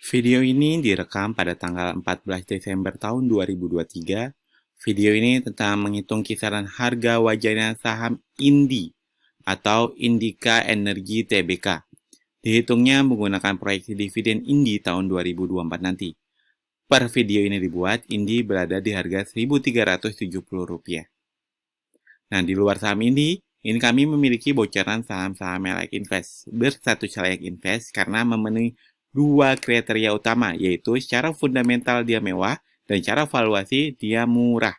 Video ini direkam pada tanggal 14 Desember tahun 2023. Video ini tentang menghitung kisaran harga wajarnya saham Indi atau Indika Energi Tbk. Dihitungnya menggunakan proyeksi dividen Indi tahun 2024 nanti. Per video ini dibuat, Indi berada di harga Rp1.370. Nah, di luar saham Indi, ini kami memiliki bocoran saham-saham Layak Invest. Berstatus Layak Invest karena memenuhi dua kriteria utama, yaitu secara fundamental dia mewah dan secara valuasi dia murah.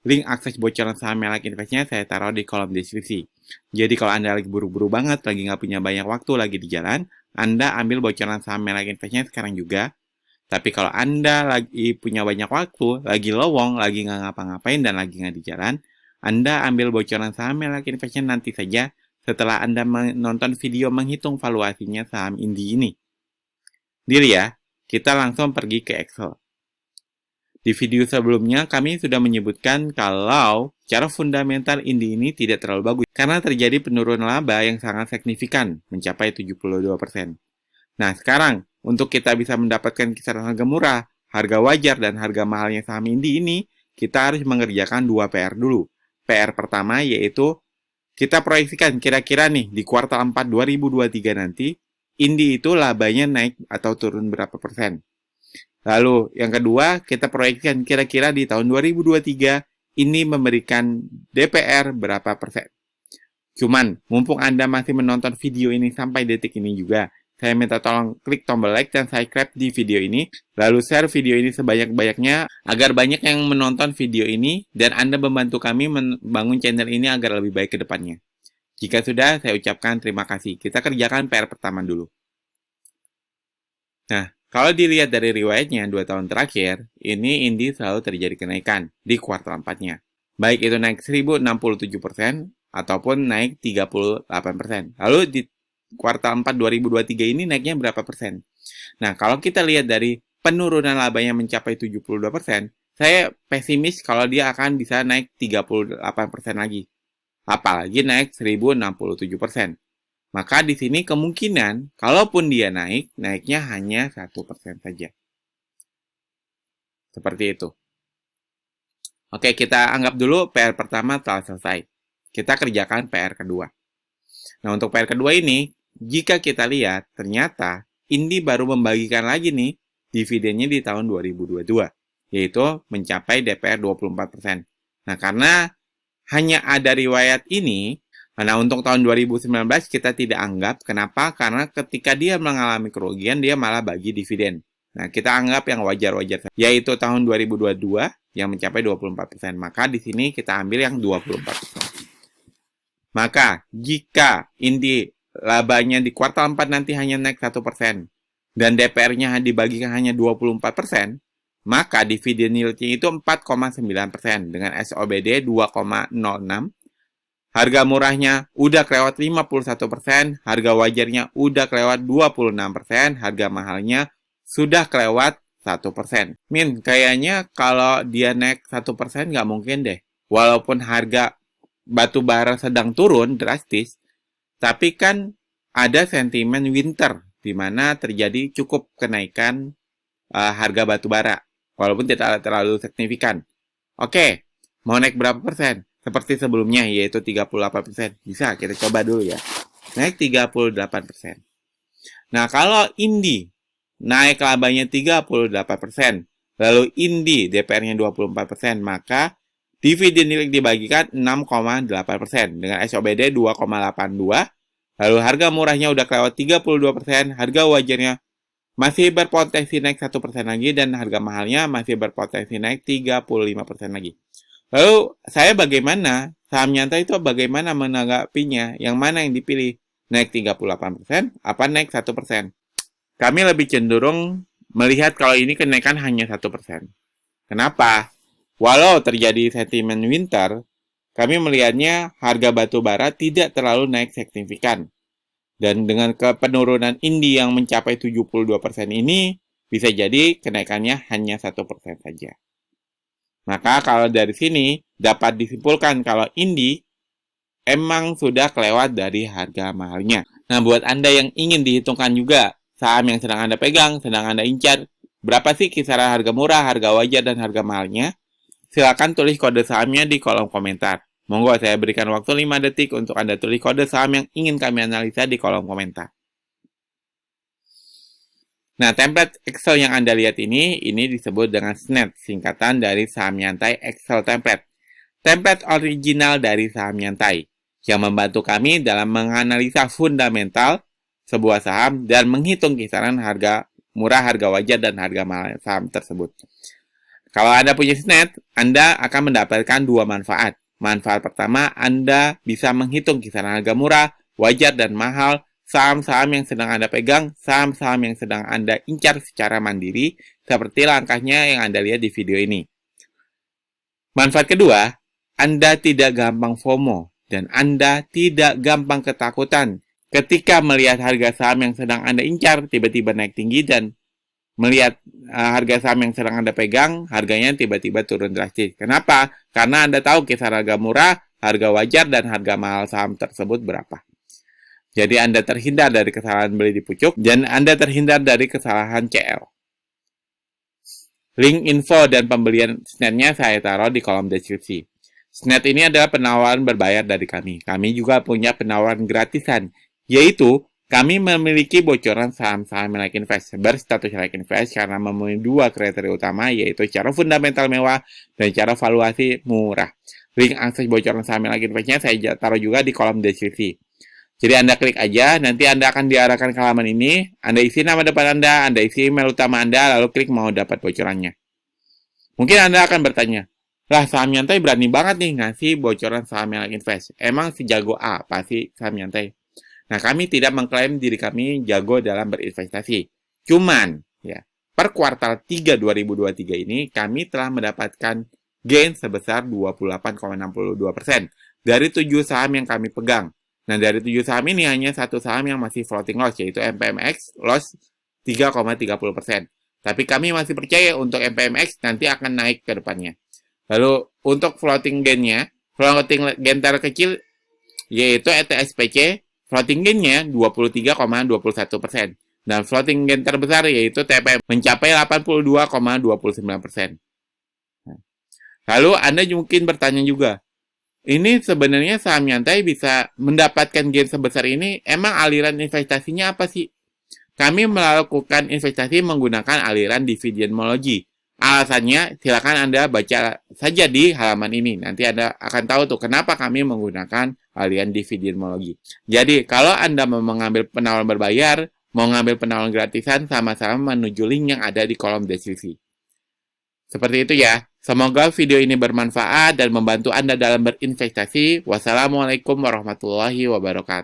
Link akses bocoran saham Layak Investnya saya taruh di kolom deskripsi. Jadi kalau Anda lagi buru-buru banget, lagi nggak punya banyak waktu, lagi di jalan, Anda ambil bocoran saham Layak Investnya sekarang juga. Tapi kalau Anda lagi punya banyak waktu, lagi lowong, lagi nggak ngapa-ngapain, dan lagi nggak di jalan, Anda ambil bocoran saham Layak Investnya nanti saja setelah Anda menonton video menghitung valuasinya saham Indi ini. Deal ya, kita langsung pergi ke Excel. Di video sebelumnya, kami sudah menyebutkan kalau secara fundamental Indi ini tidak terlalu bagus karena terjadi penurunan laba yang sangat signifikan, mencapai 72%. Nah, sekarang, untuk kita bisa mendapatkan kisaran harga murah, harga wajar, dan harga mahalnya saham Indi ini, kita harus mengerjakan dua PR dulu. PR pertama yaitu kita proyeksikan kira-kira nih di kuartal 4 2023 nanti, Indi itu labanya naik atau turun berapa persen. Lalu yang kedua, kita proyeksikan kira-kira di tahun 2023 ini memberikan DPR berapa persen. Cuman, mumpung Anda masih menonton video ini sampai detik ini juga, saya minta tolong klik tombol like dan subscribe di video ini, lalu share video ini sebanyak-banyaknya agar banyak yang menonton video ini dan Anda membantu kami membangun channel ini agar lebih baik ke depannya. Jika sudah, saya ucapkan terima kasih. Kita kerjakan PR pertama dulu. Nah, kalau dilihat dari riwayatnya 2 tahun terakhir, ini Indi selalu terjadi kenaikan di kuartal 4-nya. Baik itu naik 1067% ataupun naik 38%. Lalu di kuartal 4 2023 ini naiknya berapa persen? Nah, kalau kita lihat dari penurunan labanya mencapai 72%, saya pesimis kalau dia akan bisa naik 38% lagi. Apalagi naik 1067%. Maka di sini kemungkinan, kalaupun dia naik, naiknya hanya 1% saja. Seperti itu. Oke, kita anggap dulu PR pertama telah selesai. Kita kerjakan PR kedua. Nah, untuk PR kedua ini, jika kita lihat, ternyata Indi baru membagikan lagi nih dividennya di tahun 2022, yaitu mencapai DPR 24%. Nah, karena hanya ada riwayat ini, nah untuk tahun 2019 kita tidak anggap. Kenapa? Karena ketika dia mengalami kerugian, dia malah bagi dividen. Nah, kita anggap yang wajar-wajar, yaitu tahun 2022 yang mencapai 24%. Maka di sini kita ambil yang 24%. Maka, jika Indi labanya di kuartal 4 nanti hanya naik 1%, dan DPR-nya dibagikan hanya 24%, maka dividen yieldnya itu 4,9%, dengan SOBD 2,06%. Harga murahnya udah kelewat 51%, harga wajarnya udah kelewat 26%, harga mahalnya sudah kelewat 1%. Min, kayaknya kalau dia naik 1% nggak mungkin deh. Walaupun harga batu bara sedang turun drastis, tapi kan ada sentimen winter, di mana terjadi cukup kenaikan harga batu bara, walaupun tidak terlalu signifikan. Oke, mau naik berapa persen? Seperti sebelumnya, yaitu 38%. Bisa, kita coba dulu ya. Naik 38%. Nah, kalau Indi naik labanya 38%, lalu Indi DPR-nya 24%, maka dividen yield dibagikan 6,8%, dengan SOBD 2,82%, lalu harga murahnya udah kelewat 32%, harga wajarnya masih berpotensi naik 1% lagi, dan harga mahalnya masih berpotensi naik 35% lagi. Lalu, saya bagaimana? Saham nyantai itu bagaimana menanggapinya? Yang mana yang dipilih? Naik 38%, apa naik 1%? Kami lebih cenderung melihat kalau ini kenaikan hanya 1%. Kenapa? Walau terjadi sentimen winter, kami melihatnya harga batu bara tidak terlalu naik signifikan. Dan dengan penurunan Indi yang mencapai 72% ini, bisa jadi kenaikannya hanya 1% saja. Maka kalau dari sini dapat disimpulkan kalau Indi emang sudah kelewat dari harga mahalnya. Nah, buat Anda yang ingin dihitungkan juga saham yang sedang Anda pegang, sedang Anda incar, berapa sih kisaran harga murah, harga wajar, dan harga mahalnya? Silakan tulis kode sahamnya di kolom komentar. Monggo saya berikan waktu 5 detik untuk Anda tulis kode saham yang ingin kami analisa di kolom komentar. Nah, template Excel yang Anda lihat ini disebut dengan SNET, singkatan dari saham nyantai Excel template. Template original dari saham nyantai, yang membantu kami dalam menganalisa fundamental sebuah saham dan menghitung kisaran harga murah, harga wajar, dan harga mahal saham tersebut. Kalau Anda punya SNET, Anda akan mendapatkan dua manfaat. Manfaat pertama, Anda bisa menghitung kisaran harga murah, wajar, dan mahal saham-saham yang sedang Anda pegang, saham-saham yang sedang Anda incar secara mandiri, seperti langkahnya yang Anda lihat di video ini. Manfaat kedua, Anda tidak gampang FOMO, dan Anda tidak gampang ketakutan ketika melihat harga saham yang sedang Anda incar tiba-tiba naik tinggi dan melihat harga saham yang sedang Anda pegang, harganya tiba-tiba turun drastis. Kenapa? Karena Anda tahu kisaran harga murah, harga wajar, dan harga mahal saham tersebut berapa. Jadi Anda terhindar dari kesalahan beli di pucuk, dan Anda terhindar dari kesalahan CL. Link info dan pembelian SNET-nya saya taruh di kolom deskripsi. SNET ini adalah penawaran berbayar dari kami. Kami juga punya penawaran gratisan, yaitu kami memiliki bocoran saham-saham like invest, berstatus like invest karena memenuhi dua kriteria utama, yaitu cara fundamental mewah dan cara valuasi murah. Link akses bocoran saham like invest-nya saya taruh juga di kolom deskripsi. Jadi Anda klik aja, nanti Anda akan diarahkan ke halaman ini, Anda isi nama depan Anda isi email utama Anda, lalu klik mau dapat bocorannya. Mungkin Anda akan bertanya, lah saham nyantai berani banget nih ngasih bocoran saham like invest. Emang sejago apa sih saham nyantai? Nah, kami tidak mengklaim diri kami jago dalam berinvestasi. Cuman, ya, per kuartal 3 2023 ini, kami telah mendapatkan gain sebesar 28,62% dari 7 saham yang kami pegang. Nah, dari 7 saham ini hanya satu saham yang masih floating loss, yaitu MPMX loss 3,30%. Tapi kami masih percaya untuk MPMX nanti akan naik ke depannya. Lalu, untuk floating gain-nya, floating gain terkecil, yaitu ETSPC, floating gain-nya 23,21%. Dan floating gain terbesar, yaitu TPM, mencapai 82,29%. Lalu, Anda mungkin bertanya juga, ini sebenarnya saham nyantai bisa mendapatkan gain sebesar ini, emang aliran investasinya apa sih? Kami melakukan investasi menggunakan aliran dividenologi. Alasannya, silakan Anda baca saja di halaman ini. Nanti Anda akan tahu tuh kenapa kami menggunakan aliran dividenologi. Jadi, kalau Anda mau mengambil penawaran berbayar, mau ngambil penawaran gratisan, sama-sama menuju link yang ada di kolom deskripsi. Seperti itu ya. Semoga video ini bermanfaat dan membantu Anda dalam berinvestasi. Wassalamualaikum warahmatullahi wabarakatuh.